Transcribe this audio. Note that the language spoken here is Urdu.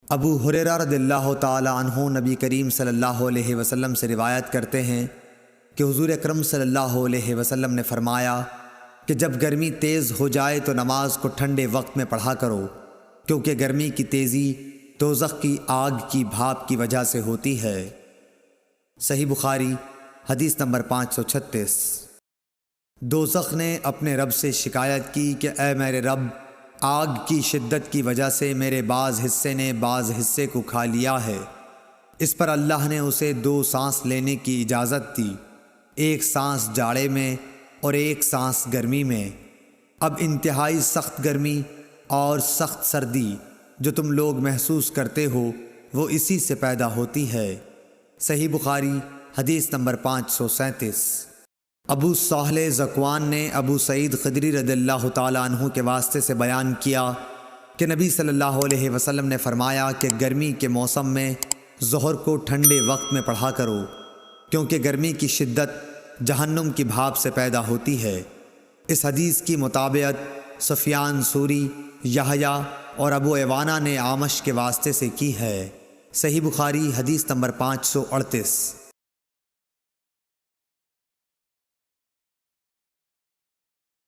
ابو ہریرہ رضی اللہ تعالی عنہ نبی کریم صلی اللہ علیہ وسلم سے روایت کرتے ہیں کہ حضور اکرم صلی اللہ علیہ وسلم نے فرمایا کہ جب گرمی تیز ہو جائے تو نماز کو ٹھنڈے وقت میں پڑھا کرو، کیونکہ گرمی کی تیزی دوزخ کی آگ کی بھاپ کی وجہ سے ہوتی ہے۔ صحیح بخاری حدیث نمبر 536۔ دوزخ نے اپنے رب سے شکایت کی کہ اے میرے رب، آگ کی شدت کی وجہ سے میرے بعض حصے نے بعض حصے کو کھا لیا ہے۔ اس پر اللہ نے اسے 2 سانس لینے کی اجازت دی، ایک سانس جاڑے میں اور ایک سانس گرمی میں۔ اب انتہائی سخت گرمی اور سخت سردی جو تم لوگ محسوس کرتے ہو وہ اسی سے پیدا ہوتی ہے۔ صحیح بخاری حدیث نمبر 537۔ ابو صالح ذکوان نے ابو سعید خدری رضی اللہ تعالیٰ عنہ کے واسطے سے بیان کیا کہ نبی صلی اللہ علیہ وسلم نے فرمایا کہ گرمی کے موسم میں ظہر کو ٹھنڈے وقت میں پڑھا کرو، کیونکہ گرمی کی شدت جہنم کی بھاپ سے پیدا ہوتی ہے۔ اس حدیث کی مطابقت سفیان ثوری، یحییٰ اور ابو عوانہ نے اعمش کے واسطے سے کی ہے۔ صحیح بخاری حدیث نمبر 538۔